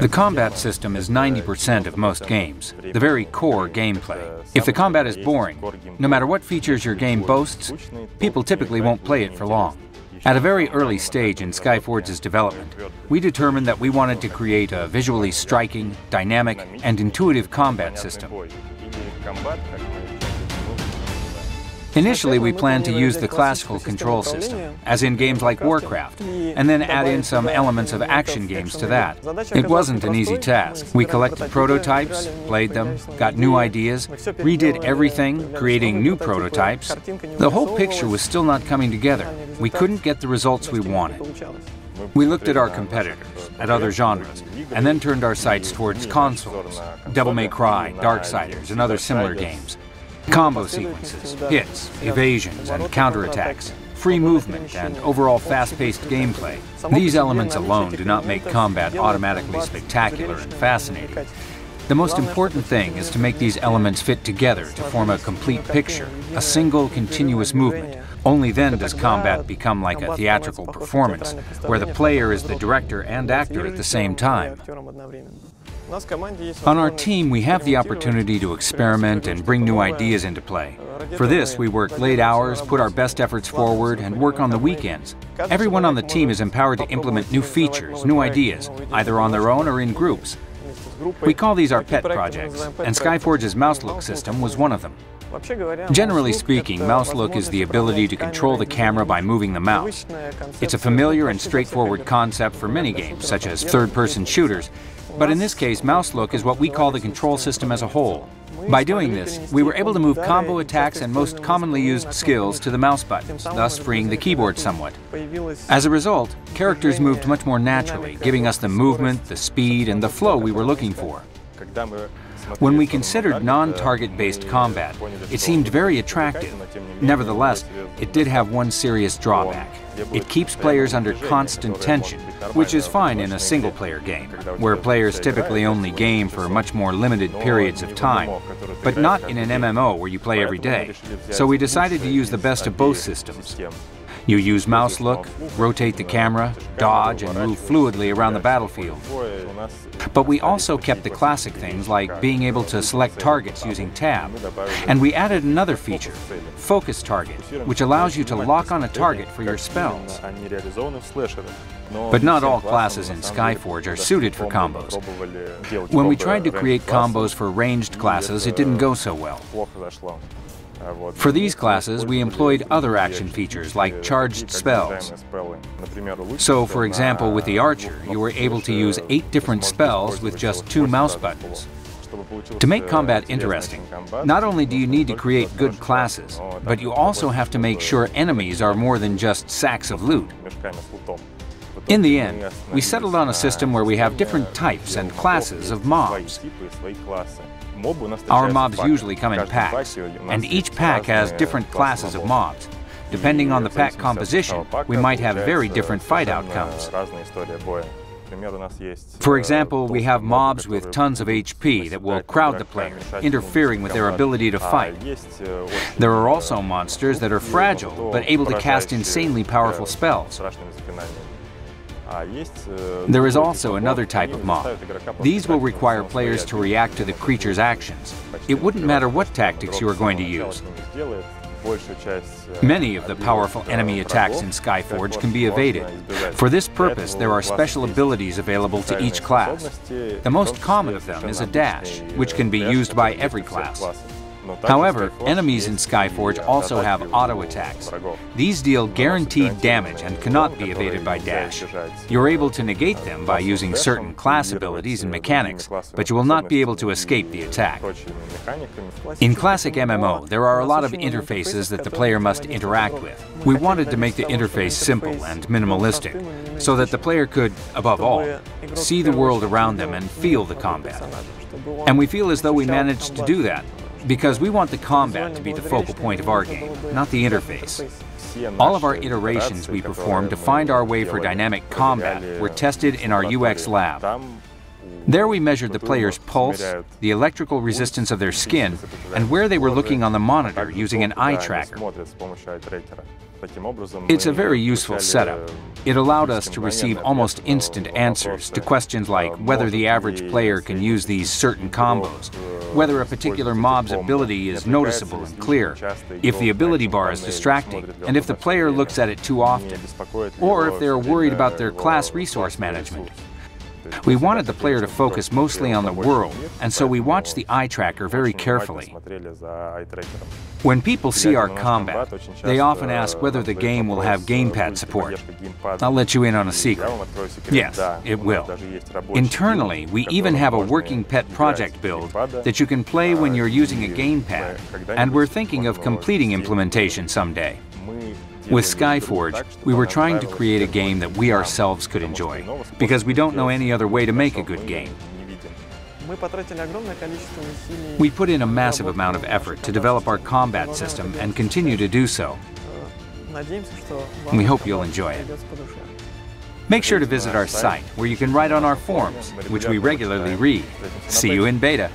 The combat system is 90% of most games, the very core gameplay. If the combat is boring, no matter what features your game boasts, people typically won't play it for long. At a very early stage in Skyforge's development, we determined that we wanted to create a visually striking, dynamic, and intuitive combat system. Initially, we planned to use the classical control system, as in games like Warcraft, and then add in some elements of action games to that. It wasn't an easy task. We collected prototypes, played them, got new ideas, redid everything, creating new prototypes. The whole picture was still not coming together. We couldn't get the results we wanted. We looked at our competitors, at other genres, and then turned our sights towards consoles, Devil May Cry, Darksiders, and other similar games. Combo sequences, hits, evasions, and counterattacks, free movement, and overall fast-paced gameplay. These elements alone do not make combat automatically spectacular and fascinating. The most important thing is to make these elements fit together to form a complete picture, a single continuous movement. Only then does combat become like a theatrical performance, where the player is the director and actor at the same time. On our team, we have the opportunity to experiment and bring new ideas into play. For this, we work late hours, put our best efforts forward, and work on the weekends. Everyone on the team is empowered to implement new features, new ideas, either on their own or in groups. We call these our pet projects, and Skyforge's mouse look system was one of them. Generally speaking, mouse look is the ability to control the camera by moving the mouse. It's a familiar and straightforward concept for many games, such as third-person shooters, but in this case, mouse look is what we call the control system as a whole. By doing this, we were able to move combo attacks and most commonly used skills to the mouse buttons, thus freeing the keyboard somewhat. As a result, characters moved much more naturally, giving us the movement, the speed, and the flow we were looking for. When we considered non-target-based combat, it seemed very attractive. Nevertheless, it did have one serious drawback. It keeps players under constant tension, which is fine in a single-player game, where players typically only game for much more limited periods of time, but not in an MMO where you play every day. So we decided to use the best of both systems. You use mouse look, rotate the camera, dodge, and move fluidly around the battlefield. But we also kept the classic things like being able to select targets using tab. And we added another feature, Focus Target, which allows you to lock on a target for your spells. But not all classes in Skyforge are suited for combos. When we tried to create combos for ranged classes, it didn't go so well. For these classes, we employed other action features like charged spells. So, for example, with the Archer, you were able to use 8 different spells with just 2 mouse buttons. To make combat interesting, not only do you need to create good classes, but you also have to make sure enemies are more than just sacks of loot. In the end, we settled on a system where we have different types and classes of mobs. Our mobs usually come in packs, and each pack has different classes of mobs. Depending on the pack composition, we might have very different fight outcomes. For example, we have mobs with tons of HP that will crowd the player, interfering with their ability to fight. There are also monsters that are fragile, but able to cast insanely powerful spells. There is also another type of mob. These will require players to react to the creature's actions. It wouldn't matter what tactics you are going to use. Many of the powerful enemy attacks in Skyforge can be evaded. For this purpose, there are special abilities available to each class. The most common of them is a dash, which can be used by every class. However, enemies in Skyforge also have auto attacks. These deal guaranteed damage and cannot be evaded by dash. You're able to negate them by using certain class abilities and mechanics, but you will not be able to escape the attack. In classic MMO, there are a lot of interfaces that the player must interact with. We wanted to make the interface simple and minimalistic, so that the player could, above all, see the world around them and feel the combat. And we feel as though we managed to do that, because we want the combat to be the focal point of our game, not the interface. All of our iterations we performed to find our way for dynamic combat were tested in our UX lab. There we measured the player's pulse, the electrical resistance of their skin, and where they were looking on the monitor using an eye tracker. It's a very useful setup. It allowed us to receive almost instant answers to questions like whether the average player can use these certain combos, whether a particular mob's ability is noticeable and clear, if the ability bar is distracting, and if the player looks at it too often, or if they're worried about their class resource management. We wanted the player to focus mostly on the world, and so we watched the eye tracker very carefully. When people see our combat, they often ask whether the game will have Gamepad support. I'll let you in on a secret. Yes, it will. Internally, we even have a working pet project build that you can play when you're using a Gamepad, and we're thinking of completing implementation someday. With Skyforge, we were trying to create a game that we ourselves could enjoy, because we don't know any other way to make a good game. We put in a massive amount of effort to develop our combat system and continue to do so. We hope you'll enjoy it. Make sure to visit our site, where you can write on our forums, which we regularly read. See you in beta.